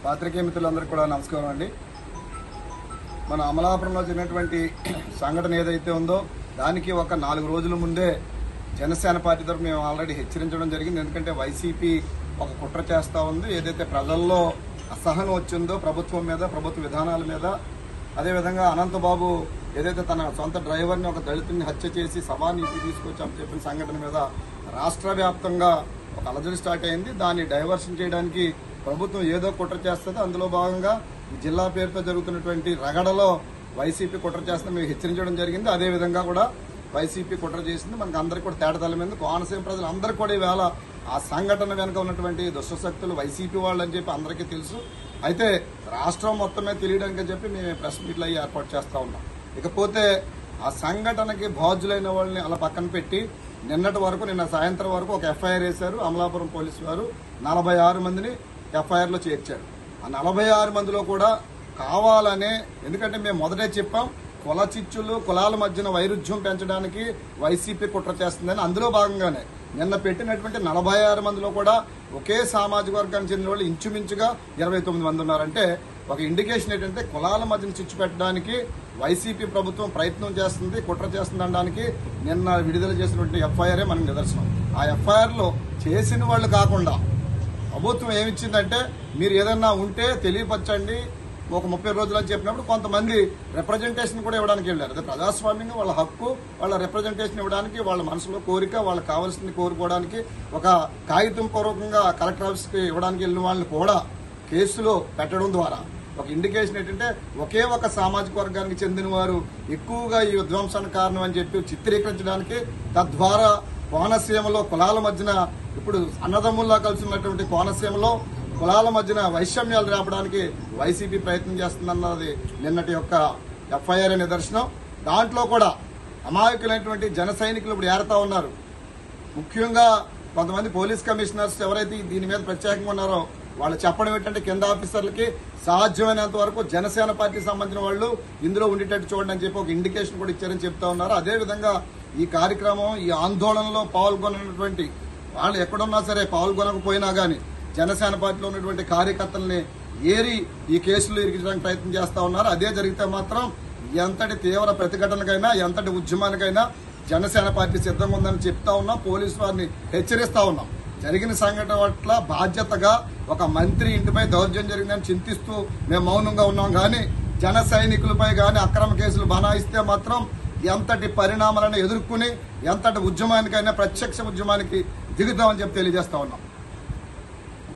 పాత్రికేయ మిత్రులందరికీ కూడా నమస్కారం అండి. మన అమలాపురంలో జరిగినటువంటి సంఘటన ఏదైతే ఉందో దానికి ఒక 4 రోజుల ముందే జనసేన పార్టీ తరఫున మేము ఆల్రెడీ హెచ్చరించడం జరిగింది. ఎందుకంటే వైసీపీ ఒక కుట్ర చేస్తూ ఉంది. ఏదైతే ప్రజల్లో అసహనం వచ్చిందో ప్రభుత్వం మీద, ప్రభుత్వ విధానాల మీద, అదేవిధంగా అనంతబాబు ఏదైతే తన సొంత డ్రైవర్ని ఒక దళితుని హత్య చేసి సభానీతి తీసుకొచ్చామని చెప్పిన సంఘటన మీద రాష్ట్ర వ్యాప్తంగా ఒక అలజడి స్టార్ట్ అయింది. దాన్ని డైవర్షన్ చేయడానికి ప్రభుత్వం ఏదో కుట్ర చేస్తుంది. అందులో భాగంగా జిల్లా పేరుతో జరుగుతున్నటువంటి రగడలో వైసీపీ కుట్ర చేస్తుందని మేము హెచ్చరించడం జరిగింది. అదేవిధంగా కూడా వైసీపీ కుట్ర చేసింది. మనకు అందరికీ కూడా తేటతెల్లమైంది. కోనసీమ ప్రజలు అందరూ కూడా ఈవేళ ఆ సంఘటన వెనుక ఉన్నటువంటి దుష్టశక్తులు వైసీపీ వాళ్ళు అని చెప్పి అందరికీ తెలుసు. అయితే రాష్ట్రం మొత్తమే తెలియడానికి చెప్పి మేము ప్రెస్ మీట్లు అయ్యి ఏర్పాటు చేస్తా ఉన్నాం. ఇకపోతే ఆ సంఘటనకి బాధ్యులైన వాళ్ళని అలా పక్కన పెట్టి నిన్న సాయంత్రం వరకు ఒక ఎఫ్ఐఆర్ వేశారు. అమలాపురం పోలీసు వారు 46 మందిని ఎఫ్ఐఆర్ లో చేర్చారు. ఆ 46 మందిలో కూడా కావాలనే, ఎందుకంటే మేము మొదటే చెప్పాం, కుల చిచ్చులు, కులాల మధ్యన వైరుధ్యం పెంచడానికి వైసీపీ కుట్ర చేస్తుందని. అందులో భాగంగానే నిన్న పెట్టినటువంటి 46 మందిలో కూడా ఒకే సామాజిక వర్గానికి చెందిన వాళ్ళు ఇంచుమించుగా 29 మంది ఉన్నారంటే ఒక ఇండికేషన్ ఏంటంటే కులాల మధ్యన చిచ్చు పెట్టడానికి వైసీపీ ప్రభుత్వం ప్రయత్నం చేస్తుంది, కుట్ర చేస్తుంది అనడానికి నిన్న విడుదల చేసినటువంటి ఎఫ్ఐఆర్ మనకు నిదర్శనం. ఆ ఎఫ్ఐఆర్ లో చేసిన వాళ్ళు కాకుండా ప్రభుత్వం ఏమిచ్చిందంటే మీరు ఏదన్నా ఉంటే తెలియపరచండి ఒక 30 రోజులు అని చెప్పినప్పుడు కొంతమంది రిప్రజెంటేషన్ కూడా ఇవ్వడానికి వెళ్ళారు. అదే ప్రజాస్వామ్యంగా వాళ్ళ హక్కు, వాళ్ళ రిప్రజెంటేషన్ ఇవ్వడానికి, వాళ్ళ మనసులో కోరిక, వాళ్ళకి కావాల్సింది కోరుకోవడానికి ఒక కాగితం పూర్వకంగా కలెక్టర్ ఆఫీస్కి ఇవ్వడానికి వెళ్ళిన వాళ్ళని కూడా కేసులో పెట్టడం ద్వారా ఒక ఇండికేషన్ ఏంటంటే ఒకే ఒక సామాజిక వర్గానికి చెందిన వారు ఎక్కువగా ఈ విధ్వంసానికి కారణం అని చెప్పి చిత్రీకరించడానికి, తద్వారా కోనసీమలో కులాల మధ్యన ఇప్పుడు అన్నదమ్ముల్లా కలిసి ఉన్నటువంటి కోనసీమలో కులాల మధ్యన వైషమ్యాలు రేపడానికి వైసీపీ ప్రయత్నం చేస్తుందన్నది నిన్నటి యొక్క ఎఫ్ఐఆర్ నిదర్శనం. దాంట్లో కూడా అమాయకులైనటువంటి జన సైనికులు ఇప్పుడు ఏరుతా ఉన్నారు. ముఖ్యంగా కొంతమంది పోలీస్ కమిషనర్స్ ఎవరైతే దీని మీద ప్రత్యేకంగా ఉన్నారో వాళ్ళు చెప్పడం ఏంటంటే కింద ఆఫీసర్లకి సాధ్యమైనంత వరకు జనసేన పార్టీకి సంబంధించిన వాళ్ళు ఇందులో ఉండేటట్టు చూడండి అని చెప్పి ఒక ఇండికేషన్ కూడా ఇచ్చారని చెప్తా ఉన్నారు. అదేవిధంగా ఈ కార్యక్రమం, ఈ ఆందోళనలో పాల్గొన్నటువంటి వాళ్ళు ఎక్కడున్నా సరే పాల్గొనకపోయినా గానీ జనసేన పార్టీలో ఉన్నటువంటి కార్యకర్తల్ని ఏరి ఈ కేసులు ఇరికించడానికి ప్రయత్నం చేస్తా ఉన్నారు. అదే జరిగితే మాత్రం ఎంతటి తీవ్ర ప్రతిఘటనకైనా, ఎంతటి ఉద్యమానికైనా జనసేన పార్టీ సిద్ధంగా ఉందని చెప్తా ఉన్నాం. పోలీసు వారిని హెచ్చరిస్తా ఉన్నాం. జరిగిన సంఘటన పట్ల బాధ్యతగా ఒక మంత్రి ఇంటిపై దౌర్జన్యం జరిగిందని చింతిస్తూ మేము మౌనంగా ఉన్నాం. కానీ జన సైనికులపై కానీ అక్రమ కేసులు బనాయిస్తే మాత్రం ఎంతటి పరిణామాలను ఎదుర్కొని ఎంతటి ఉద్యమానికైనా ప్రత్యక్ష ఉద్యమానికి దిగుతామని చెప్పి తెలియజేస్తా ఉన్నాం.